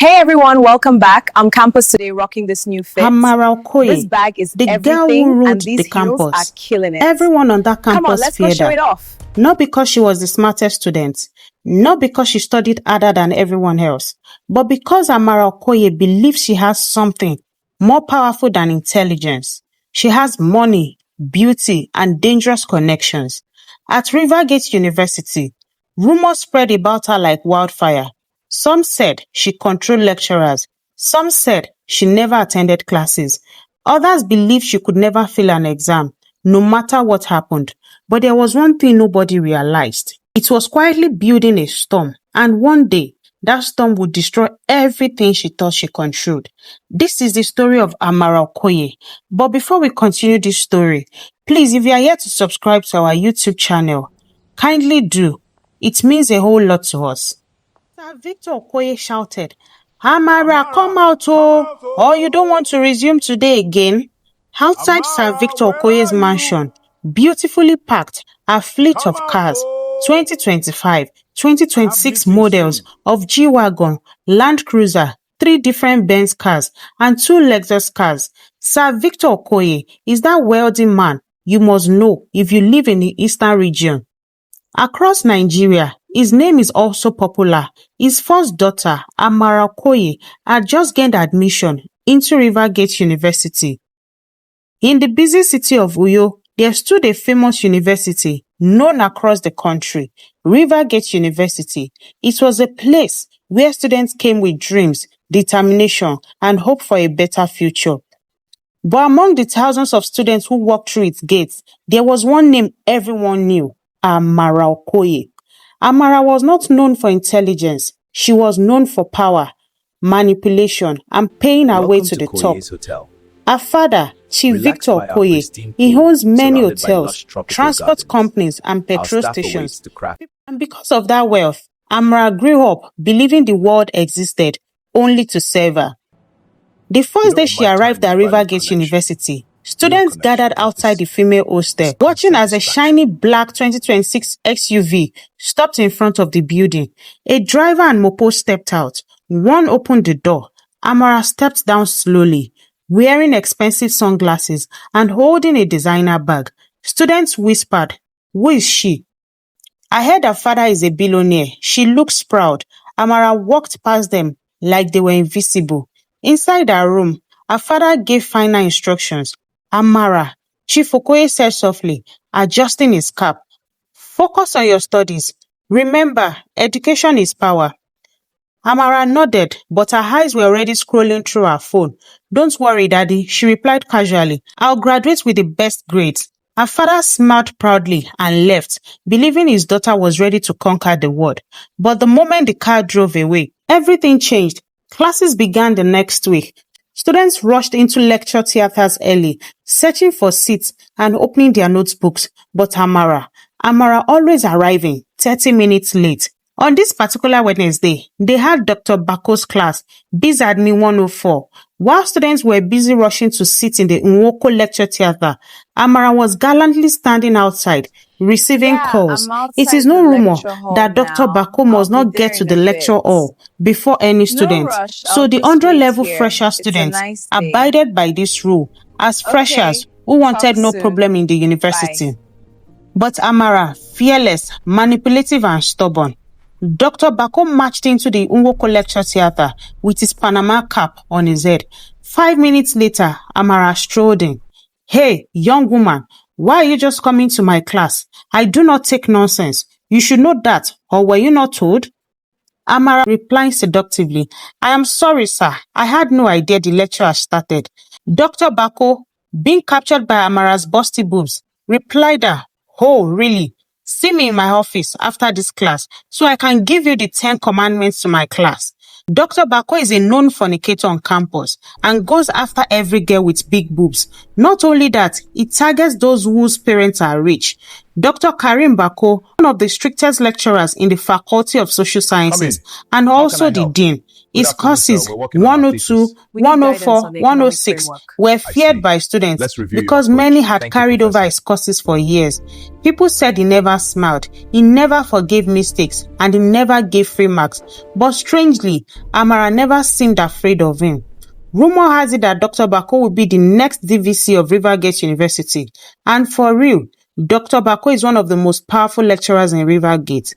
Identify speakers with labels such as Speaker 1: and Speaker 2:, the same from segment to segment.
Speaker 1: Hey everyone, welcome back. I'm Campus today rocking this new fit.
Speaker 2: Amara Okoye,
Speaker 1: This bag is
Speaker 2: the
Speaker 1: everything
Speaker 2: girl who ruled
Speaker 1: and these
Speaker 2: the
Speaker 1: heels are
Speaker 2: campus.
Speaker 1: killing it.
Speaker 2: Everyone on that
Speaker 1: Come on,
Speaker 2: campus
Speaker 1: let's go
Speaker 2: feared
Speaker 1: show
Speaker 2: her.
Speaker 1: it off.
Speaker 2: Not because she was the smartest student, not because she studied harder than everyone else, but because Amara Okoye believes she has something more powerful than intelligence. She has money, beauty, and dangerous connections. At Rivergate University, rumors spread about her like wildfire. Some said she controlled lecturers. Some said she never attended classes. Others believed she could never fail an exam, no matter what happened. But there was one thing nobody realized. It was quietly building a storm, and one day, that storm would destroy everything she thought she controlled. This is the story of Amara Okoye. But before we continue this story, please, if you are yet to subscribe to our YouTube channel, kindly do. It means a whole lot to us. Sir Victor Okoye shouted, Amara, come out, oh, or you don't want to resume today again. Outside Sir Victor Okoye's mansion, beautifully packed, a fleet of cars, 2025, 2026 models of G-Wagon, Land Cruiser, 3 different Benz cars, and 2 Lexus cars. Sir Victor Okoye is that wealthy man you must know if you live in the eastern region. Across Nigeria, his name is also popular. His first daughter, Amara Okoye, had just gained admission into Rivergate University. In the busy city of Uyo, there stood a famous university known across the country, Rivergate University. It was a place where students came with dreams, determination, and hope for a better future. But among the thousands of students who walked through its gates, there was one name everyone knew, Amara Okoye. Amara was not known for intelligence. She was known for power, manipulation, and paying her way to the top.
Speaker 3: Hotel.
Speaker 2: Her father, Chief Victor Okoye, he owns many hotels, transport companies, and petrol stations. And because of that wealth, Amara grew up believing the world existed only to serve her. The first day she arrived at Rivergate University, students gathered outside the female hostel, watching as a shiny black 2026 SUV stopped in front of the building. A driver and mopo stepped out. One opened the door. Amara stepped down slowly, wearing expensive sunglasses and holding a designer bag. Students whispered, "Who is she?" I heard her father is a billionaire. She looks proud. Amara walked past them like they were invisible. Inside her room, her father gave final instructions. Amara, Chief Okoye said softly, adjusting his cap. Focus on your studies. Remember, education is power. Amara nodded, but her eyes were already scrolling through her phone. Don't worry, Daddy, she replied casually. I'll graduate with the best grades. Her father smiled proudly and left, believing his daughter was ready to conquer the world. But the moment the car drove away, everything changed. Classes began the next week. Students rushed into lecture theaters early, searching for seats and opening their notebooks. But Amara always arriving 30 minutes late. On this particular Wednesday, they had Dr. Bako's class, Biz Admin 104. While students were busy rushing to sit in the Nwoko lecture theater, Amara was gallantly standing outside, receiving calls. It is no rumor that Dr. Bako must not get to the lecture hall before any student. So the 100-level fresher students abided by this rule as freshers who wanted no problem in the university. But Amara, fearless, manipulative, and stubborn. Dr. Bako marched into the Nwoko lecture theater with his Panama cap on his head. 5 minutes later, Amara strolled in. Hey, young woman, why are you just coming to my class? I do not take nonsense. You should know that, or were you not told? Amara replied seductively, I am sorry, sir. I had no idea the lecture had started. Dr. Bako, being captured by Amara's busty boobs, replied her, oh, really? See me in my office after this class so I can give you the 10 commandments to my class. Dr. Bako is a known fornicator on campus and goes after every girl with big boobs. Not only that, he targets those whose parents are rich. Dr. Karim Bako, one of the strictest lecturers in the Faculty of Social Sciences and also the dean, His courses 102, 104, 106 were feared by students because many had carried over his courses for years. People said he never smiled, he never forgave mistakes, and he never gave free marks. But strangely, Amara never seemed afraid of him. Rumor has it that Dr. Bako will be the next DVC of Rivergate University. And for real, Dr. Bako is one of the most powerful lecturers in Rivergate.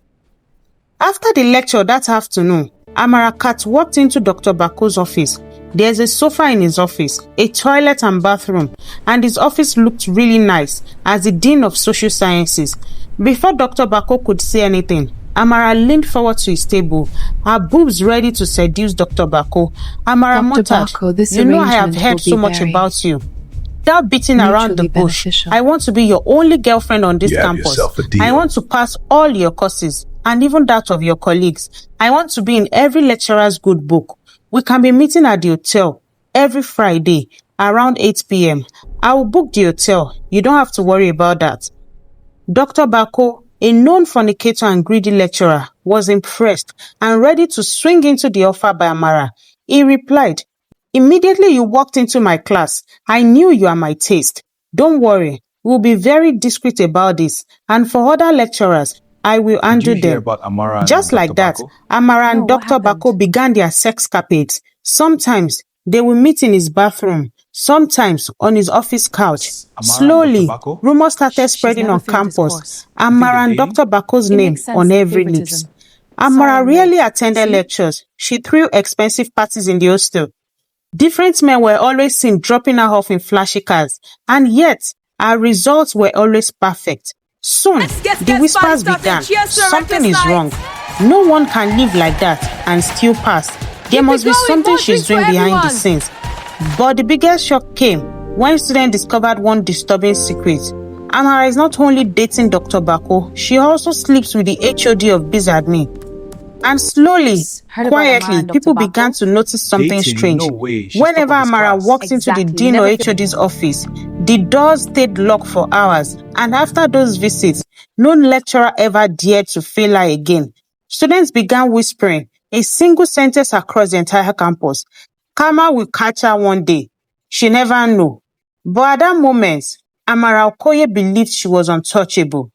Speaker 2: After the lecture that afternoon, Amara Kat walked into Dr. Bako's office. There's a sofa in his office, a toilet and bathroom, and his office looked really nice as the Dean of Social Sciences. Before Dr. Bako could say anything, Amara leaned forward to his table, her boobs ready to seduce Dr. Bako. Amara muttered, "You know I have heard so much about you. Without beating around the bush, I want to be your only girlfriend on this campus. I want to pass all your courses, and even that of your colleagues. I want to be in every lecturer's good book. We can be meeting at the hotel every Friday around 8 p.m. I will book the hotel. You don't have to worry about that." Dr. Bako, a known fornicator and greedy lecturer, was impressed and ready to swing into the offer by Amara. He replied, "Immediately you walked into my class, I knew you are my taste. Don't worry, we'll be very discreet about this, and for other lecturers, I will undo them." Just like that, Amara and Dr. Bako began their sexcapades. Sometimes they will meet in his bathroom, sometimes on his office couch. Slowly, rumors started spreading on campus. Amara and Dr. Bako's name on every lips. Amara rarely attended lectures. She threw expensive parties in the hostel. Different men were always seen dropping her off in flashy cars, and yet her results were always perfect. Soon, the whispers began. Something is wrong. No one can live like that and still pass. There must be something she's doing behind the scenes. But the biggest shock came when students discovered one disturbing secret. Amara is not only dating Dr. Bako, she also sleeps with the HOD of BizAdmin. And slowly, quietly, people began to notice something strange. Whenever Amara walked into the Dean or HOD's office, the doors stayed locked for hours, and after those visits, no lecturer ever dared to fail her again. Students began whispering a single sentence across the entire campus: "Karma will catch her one day. She never knew." But at that moment, Amara Okoye believed she was untouchable.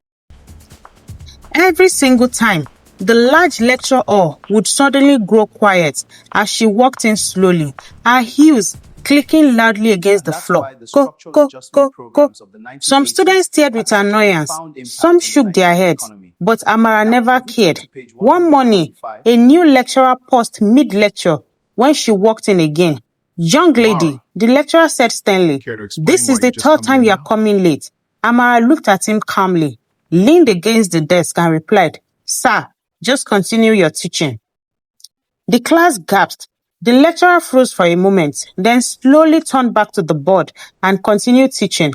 Speaker 2: Every single time, the large lecture hall would suddenly grow quiet as she walked in slowly, her heels clicking loudly against the floor. Go, go, go, go. Some students stared with annoyance. Some shook their heads. But Amara never cared. One morning, a new lecturer paused mid-lecture when she walked in again. "Young lady," the lecturer said sternly, "this is the third time you are coming late." Amara looked at him calmly, leaned against the desk and replied, "Sir, just continue your teaching." The class gasped. The lecturer froze for a moment, then slowly turned back to the board and continued teaching.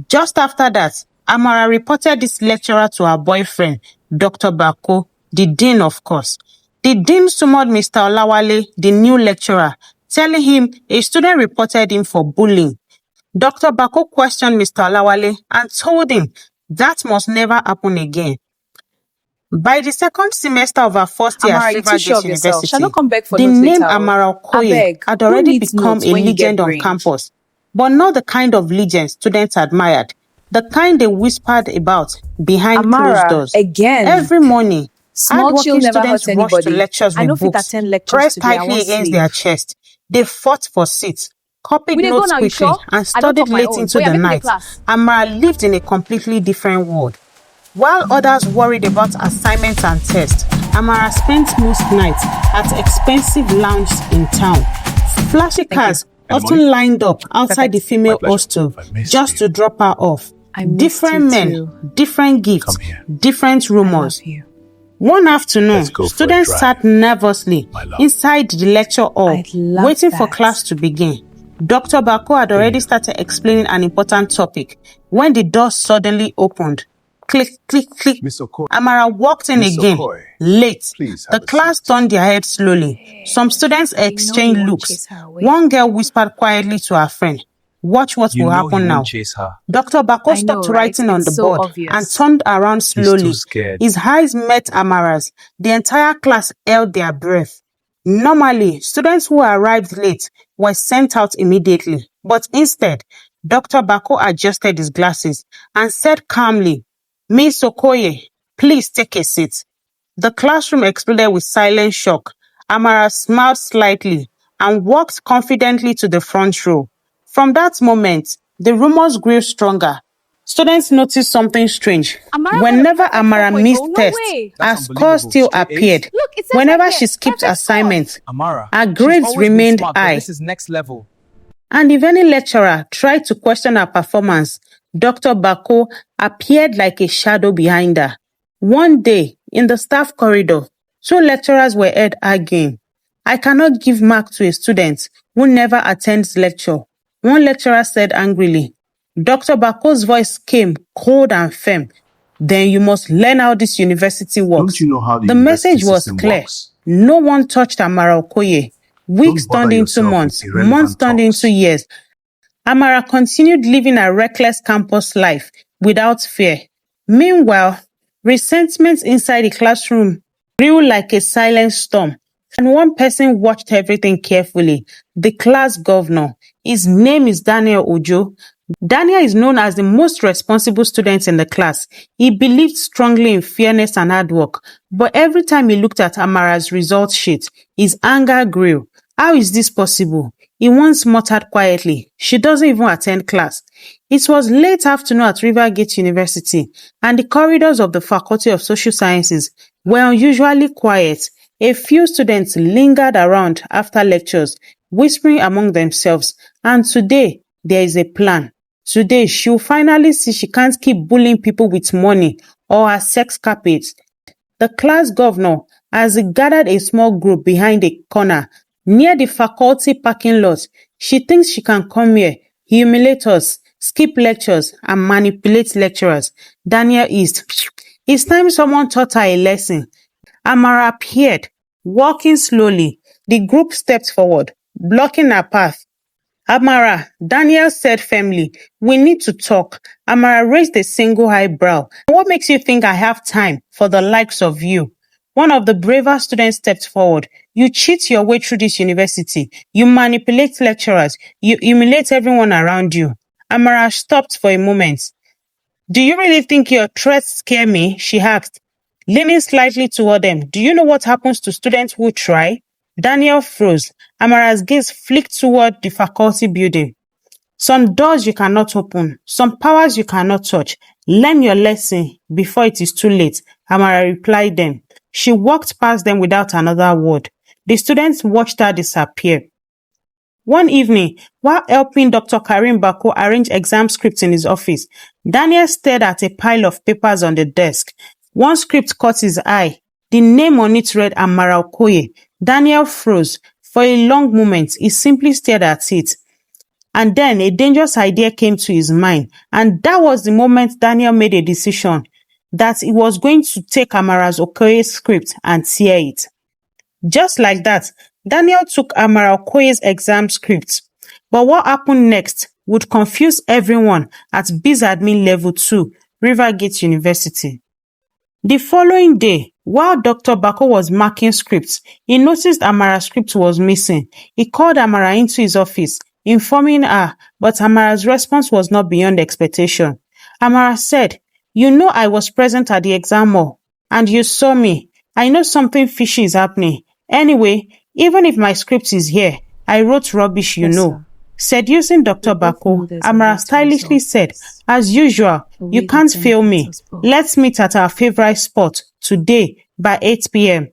Speaker 2: Just after that, Amara reported this lecturer to her boyfriend, Dr. Bako, the dean, of course. The dean summoned Mr. Olawale, the new lecturer, telling him a student reported him for bullying. Dr. Bako questioned Mr. Olawale and told him that must never happen again. By the second semester of her first year at Rivergate University, the name Amara Okoye had already become a legend on campus, but not the kind of legend students admired, the kind they whispered about behind closed doors. Every morning, hardworking students rushed to lectures with books, pressed tightly against their chest. They fought for seats, copied notes quickly, and studied late into the night. Amara lived in a completely different world. While others worried about assignments and tests, Amara spent most nights at expensive lounges in town. Flashy cars often lined up outside the female hostel just to drop her off. Different men, different gifts, different rumors. One afternoon, students sat nervously inside the lecture hall, waiting for class to begin. Dr. Bako had already started explaining an important topic when the door suddenly opened. Click, click, click. Amara walked in again, late. The class turned their heads slowly. Some students exchanged looks. One girl whispered quietly to her friend, "Watch what will happen now." Dr. Bako stopped writing on the board and turned around slowly. His eyes met Amara's. The entire class held their breath. Normally, students who arrived late were sent out immediately, but instead, Dr. Bako adjusted his glasses and said calmly, "Miss Okoye, please take a seat." The classroom exploded with silent shock. Amara smiled slightly and walked confidently to the front row. From that moment, the rumors grew stronger. Students noticed something strange. Whenever Amara missed tests, her scores still appeared.
Speaker 1: Look, it says
Speaker 2: Whenever
Speaker 1: right
Speaker 2: she
Speaker 1: here,
Speaker 2: skipped
Speaker 1: perfect
Speaker 2: assignments,
Speaker 3: Amara,
Speaker 2: her
Speaker 3: she's
Speaker 2: grades
Speaker 3: always been
Speaker 2: remained
Speaker 3: smart, but
Speaker 2: high.
Speaker 3: this is next level.
Speaker 2: And if any lecturer tried to question her performance, Dr. Bako appeared like a shadow behind her. One day, in the staff corridor, two lecturers were heard arguing. "I cannot give mark to a student who never attends lecture," one lecturer said angrily. Dr. Bako's voice came cold and firm. "Then you must learn how this university works."
Speaker 4: Don't you know how the
Speaker 2: message
Speaker 4: university
Speaker 2: was
Speaker 4: system
Speaker 2: clear.
Speaker 4: works?
Speaker 2: No one touched Amara Okoye. Weeks
Speaker 4: Don't bother
Speaker 2: turned into
Speaker 4: yourself
Speaker 2: months,
Speaker 4: with irrelevant
Speaker 2: months turned
Speaker 4: talks.
Speaker 2: into years. Amara continued living a reckless campus life without fear. Meanwhile, resentment inside the classroom grew like a silent storm, and one person watched everything carefully: the class governor. His name is Daniel Ojo. Daniel is known as the most responsible student in the class. He believed strongly in fairness and hard work, but every time he looked at Amara's result sheet, his anger grew. How is this possible? He once muttered quietly, "She doesn't even attend class." It was late afternoon at Rivergate University, and the corridors of the Faculty of Social Sciences were unusually quiet. A few students lingered around after lectures, whispering among themselves, and today there is a plan. Today, she'll finally see she can't keep bullying people with money or her sex carpets. The class governor has gathered a small group behind a corner near the faculty parking lot. She thinks she can come here, humiliate us, skip lectures, and manipulate lecturers. Daniel is. It's time someone taught her a lesson. Amara appeared, walking slowly. The group stepped forward, blocking her path. "Amara," Daniel said firmly, "we need to talk." Amara raised a single eyebrow. "What makes you think I have time for the likes of you?" One of the braver students stepped forward. "You cheat your way through this university. You manipulate lecturers. You humiliate everyone around you." Amara stopped for a moment. "Do you really think your threats scare me?" she asked, leaning slightly toward them. "Do you know what happens to students who try?" Daniel froze. Amara's gaze flicked toward the faculty building. "Some doors you cannot open, some powers you cannot touch. Learn your lesson before it is too late," Amara replied them. She walked past them without another word. The students watched her disappear. One evening, while helping Dr. Karim Bako arrange exam scripts in his office, Daniel stared at a pile of papers on the desk. One script caught his eye. The name on it read Amara Okoye. Daniel froze. For a long moment, he simply stared at it. And then a dangerous idea came to his mind. And that was the moment Daniel made a decision that he was going to take Amara Okoye's script and tear it. Just like that, Daniel took Amara Okoye's exam script. But what happened next would confuse everyone at BizAdmin Level 2, Rivergate University. The following day, while Dr. Bako was marking scripts, he noticed Amara's script was missing. He called Amara into his office, informing her, but Amara's response was not beyond expectation. Amara said, "You know I was present at the exam hall, and you saw me. I know something fishy is happening. Anyway, even if my script is here, I wrote rubbish, you know." Seducing Dr. Bako, Amara stylishly said, "As usual, you can't fail me. Let's meet at our favorite spot today by 8 p.m.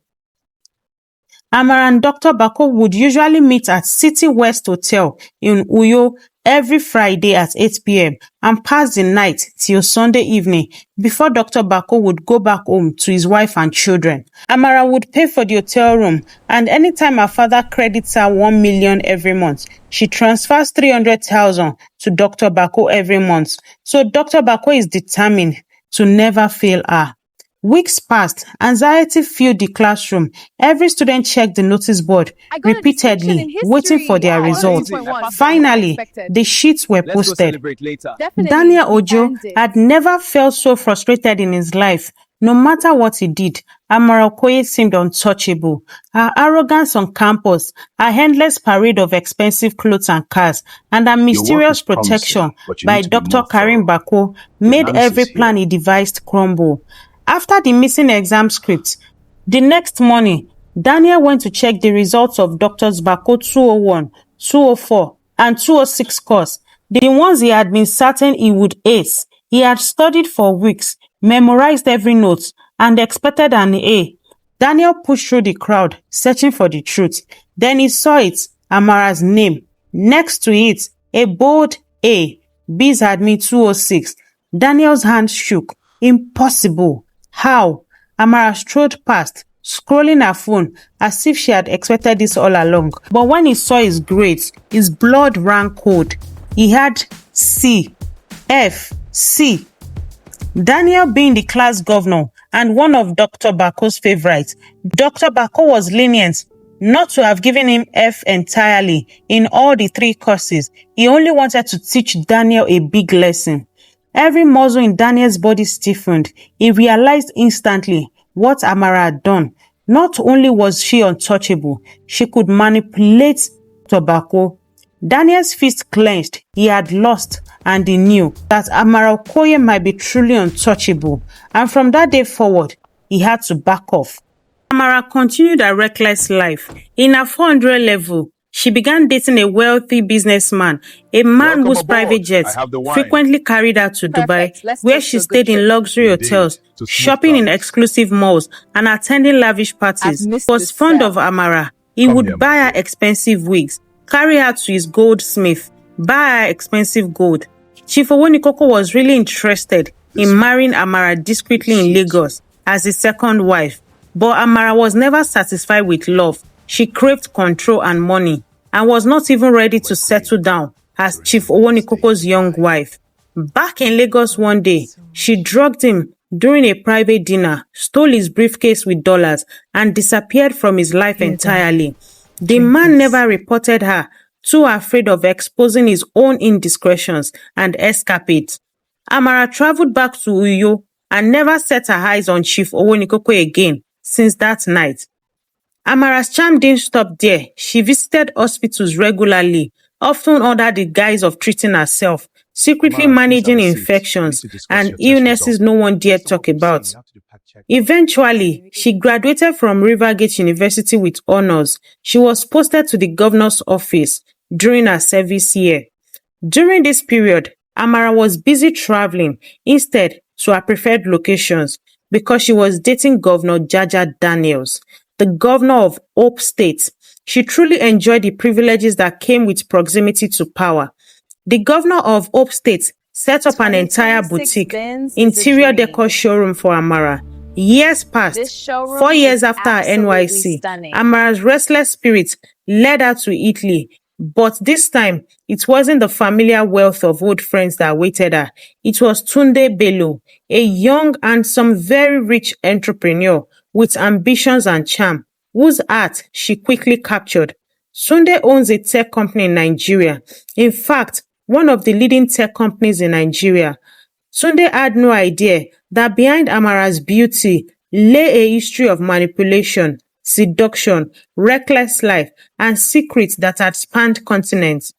Speaker 2: Amara and Dr. Bako would usually meet at City West Hotel in Uyo every Friday at 8 p.m. and pass the night till Sunday evening before Dr. Bako would go back home to his wife and children. Amara would pay for the hotel room, and anytime her father credits her 1 million every month, she transfers 300,000 to Dr. Bako every month. So Dr. Bako is determined to never fail her. Weeks passed. Anxiety filled the classroom. Every student checked the notice board repeatedly, waiting for their results. Finally, the sheets were posted.
Speaker 3: Celebrate later.
Speaker 1: Definitely.
Speaker 2: Daniel Ojo had never felt so frustrated in his life. No matter what he did, Amara Okoye seemed untouchable. Her arrogance on campus, her endless parade of expensive clothes and cars, and her mysterious protection by Dr. Karim Bako made every plan he devised crumble. After the missing exam scripts, the next morning, Daniel went to check the results of Dr. Bako 201, 204, and 206 course, the ones he had been certain he would ace. He had studied for weeks, memorized every note, and expected an A. Daniel pushed through the crowd, searching for the truth. Then he saw it, Amara's name. Next to it, a bold A. Biz Admin 206. Daniel's hand shook. Impossible. How? Amara strode past, scrolling her phone as if she had expected this all along. But when he saw his grades, his blood ran cold. He had C, F, C. Daniel being the class governor and one of Dr. Bako's favorites, Dr. Bako was lenient not to have given him F entirely in all the 3 courses. He only wanted to teach Daniel a big lesson. Every muscle in Daniel's body stiffened. He realized instantly what Amara had done. Not only was she untouchable, she could manipulate Tobacco. Daniel's fist clenched. He had lost, and he knew that Amara Okoye might be truly untouchable. And from that day forward, he had to back off. Amara continued her reckless life. In her 400 level, she began dating a wealthy businessman, a man whose private jets frequently carried her to Dubai, where she stayed in luxury hotels, shopping in exclusive malls, and attending lavish parties. He was fond of Amara. He would buy her expensive wigs, carry her to his goldsmith, buy her expensive gold. Chief Owonikoko was really interested in marrying Amara discreetly in Lagos as his second wife. But Amara was never satisfied with love. She craved control and money, and was not even ready to settle down as Chief Owonikoro's young wife. Back in Lagos one day, she drugged him during a private dinner, stole his briefcase with dollars, and disappeared from his life entirely. The man never reported her, too afraid of exposing his own indiscretions and escapades. Amara traveled back to Uyo and never set her eyes on Chief Owonikoro again since that night. Amara's charm didn't stop there. She visited hospitals regularly, often under the guise of treating herself, secretly managing infections and illnesses no one dared talk about. Eventually, she graduated from Rivergate University with honors. She was posted to the governor's office during her service year. During this period, Amara was busy traveling instead to her preferred locations because she was dating Governor Jaja Daniels, the governor of Hope State. She truly enjoyed the privileges that came with proximity to power. The governor of Hope State set up an entire boutique, interior decor showroom for Amara. Years passed. 4 years after her NYC, Amara's restless spirit led her to Italy. But this time, it wasn't the familiar wealth of old friends that awaited her. It was Tunde Bello, a young, handsome, very rich entrepreneur with ambitions and charm, whose heart she quickly captured. Tunde owns a tech company in Nigeria. In fact, one of the leading tech companies in Nigeria. Tunde had no idea that behind Amara's beauty lay a history of manipulation, seduction, reckless life, and secrets that had spanned continents.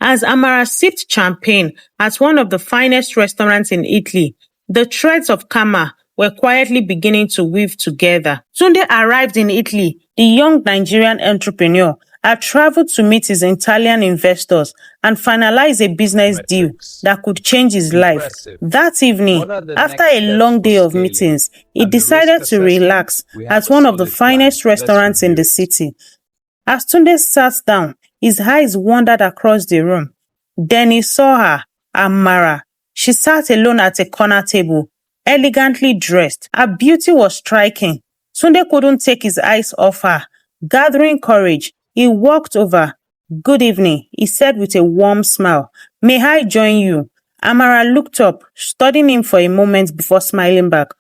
Speaker 2: As Amara sipped champagne at one of the finest restaurants in Italy, the threads of karma were quietly beginning to weave together. Tunde arrived in Italy. The young Nigerian entrepreneur had traveled to meet his Italian investors and finalize a business deal that could change his life. That evening, after a long day of meetings, he decided to relax at one of the finest restaurants in the city. As Tunde sat down, his eyes wandered across the room. Then he saw her, Amara. She sat alone at a corner table, elegantly dressed. Her beauty was striking. Tunde couldn't take his eyes off her. Gathering courage, he walked over. "Good evening," he said with a warm smile. "May I join you?" Amara looked up, studying him for a moment before smiling back.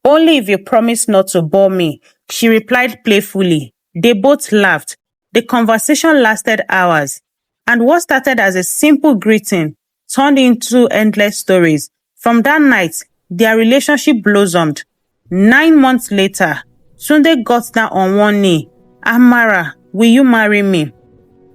Speaker 2: "Only if you promise not to bore me," she replied playfully. They both laughed. The conversation lasted hours, and what started as a simple greeting turned into endless stories. From that night, their relationship blossomed. 9 months later, Tunde got down on one knee. Amara, will you marry me?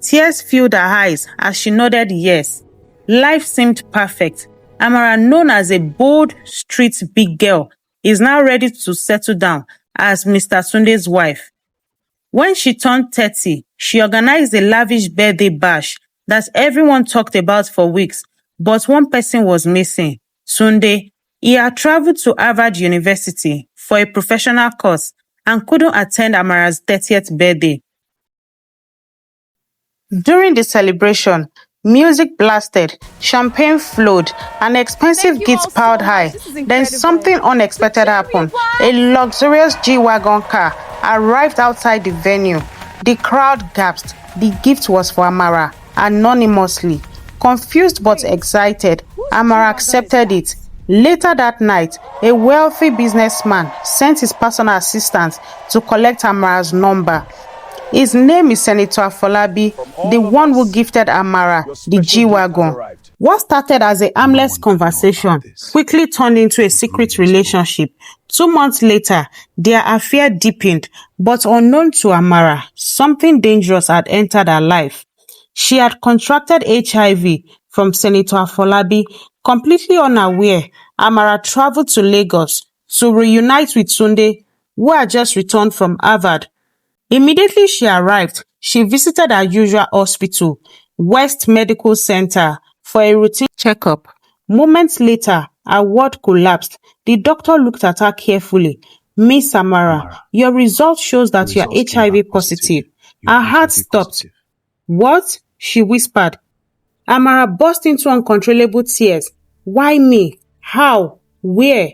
Speaker 2: Tears filled her eyes as she nodded yes. Life seemed perfect. Amara, known as a bold street big girl, is now ready to settle down as Mr. Tunde's wife. When she turned 30, she organized a lavish birthday bash that everyone talked about for weeks, but one person was missing, Tunde. He had traveled to Harvard University for a professional course and couldn't attend Amara's 30th birthday. During the celebration, music blasted, champagne flowed, and expensive gifts piled high. Then something unexpected happened. A luxurious G-Wagon car arrived outside the venue. The crowd gasped. The gift was for Amara, anonymously. Confused but excited, Amara accepted it. Later that night, a wealthy businessman sent his personal assistant to collect Amara's number. His name is Senator Afolabi, the one who gifted Amara the G-Wagon. What started as a harmless conversation quickly turned into a secret relationship. 2 months later, their affair deepened, but unknown to Amara, something dangerous had entered her life. She had contracted HIV from Senator Afolabi. Completely unaware, Amara traveled to Lagos to reunite with Tunde, who had just returned from Harvard. Immediately she arrived, she visited her usual hospital, West Medical Center, for a routine checkup. Moments later, her ward collapsed. The doctor looked at her carefully. Miss Amara, your result shows that you are HIV positive. Her heart stopped. What? She whispered. Amara burst into uncontrollable tears. Why me? How? Where?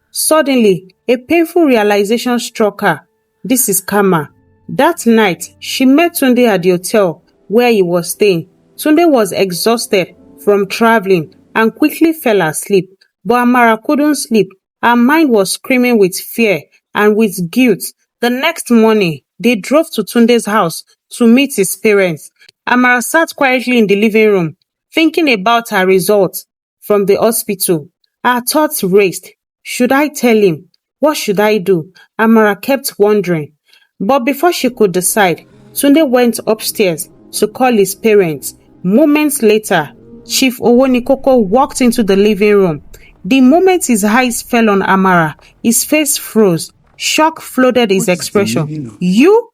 Speaker 2: Suddenly, a painful realization struck her. This is karma. That night, she met Tunde at the hotel where he was staying. Tunde was exhausted from traveling and quickly fell asleep. But Amara couldn't sleep. Her mind was screaming with fear and with guilt. The next morning, they drove to Tunde's house to meet his parents. Amara sat quietly in the living room, thinking about her results from the hospital. Her thoughts raced. Should I tell him? What should I do? Amara kept wondering. But before she could decide, Tunde went upstairs to call his parents. Moments later, Chief Owonikoko walked into the living room. The moment his eyes fell on Amara, his face froze. Shock flooded his expression. You?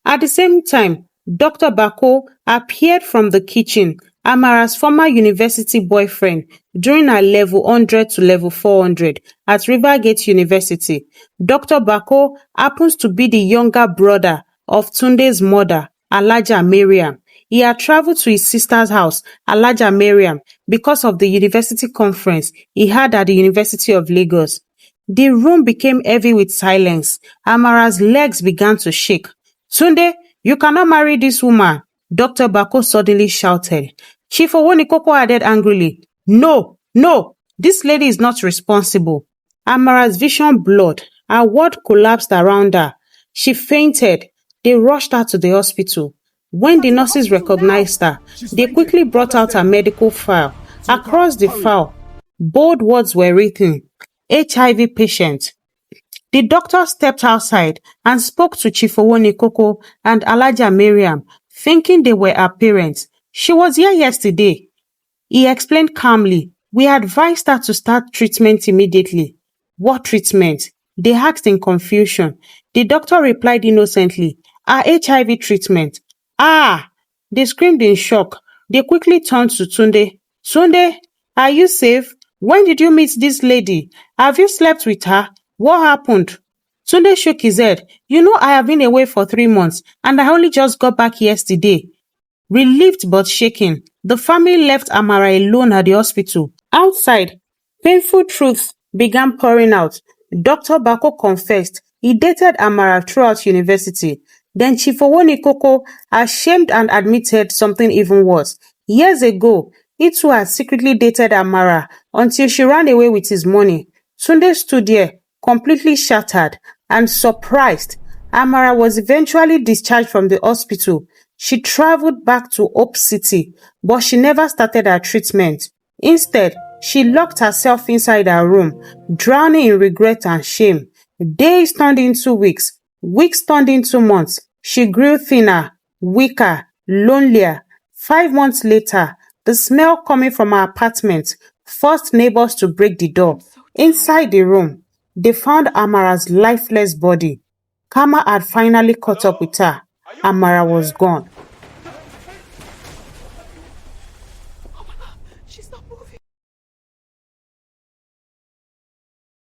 Speaker 2: At the same time, Dr. Bako appeared from the kitchen, Amara's former university boyfriend, during her level 100 to level 400 at Rivergate University. Dr. Bako happens to be the younger brother of Tunde's mother, Alhaja Mariam. He had traveled to his sister's house, Alhaja Mariam, because of the university conference he had at the University of Lagos. The room became heavy with silence. Amara's legs began to shake. Tunde, you cannot marry this woman, Dr. Bako suddenly shouted. Chief Owonikoko added angrily, No, this lady is not responsible. Amara's vision blurred. Her world collapsed around her. She fainted. They rushed her to the hospital. When the nurses recognized her, they quickly brought out her medical file. Across the file, bold words were written, HIV patient. The doctor stepped outside and spoke to Chief Owonikoko and Alhaja Mariam, thinking they were her parents. She was here yesterday. He explained calmly. We advised her to start treatment immediately. What treatment? They asked in confusion. The doctor replied innocently. Her HIV treatment. Ah! They screamed in shock. They quickly turned to Tunde. Tunde, are you safe? When did you meet this lady? Have you slept with her? What happened? Tunde shook his head. You know, I have been away for 3 months and I only just got back yesterday. Relieved but shaken, the family left Amara alone at the hospital. Outside, painful truths began pouring out. Dr. Bako confessed he dated Amara throughout university. Then Chief Owonikoko, ashamed and admitted something even worse. Years ago, he too had secretly dated Amara until she ran away with his money. Tunde stood there, completely shattered and surprised. Amara was eventually discharged from the hospital. She traveled back to Hope City, but she never started her treatment. Instead, She locked herself inside her room, drowning in regret and shame. Days turned into weeks. Weeks turned into months. She grew thinner, weaker, lonelier. 5 months later, the smell coming from her apartment forced neighbors to break the door. Inside the room, they found Amara's lifeless body. Karma had finally caught up with her. Amara was gone.
Speaker 1: She's not moving.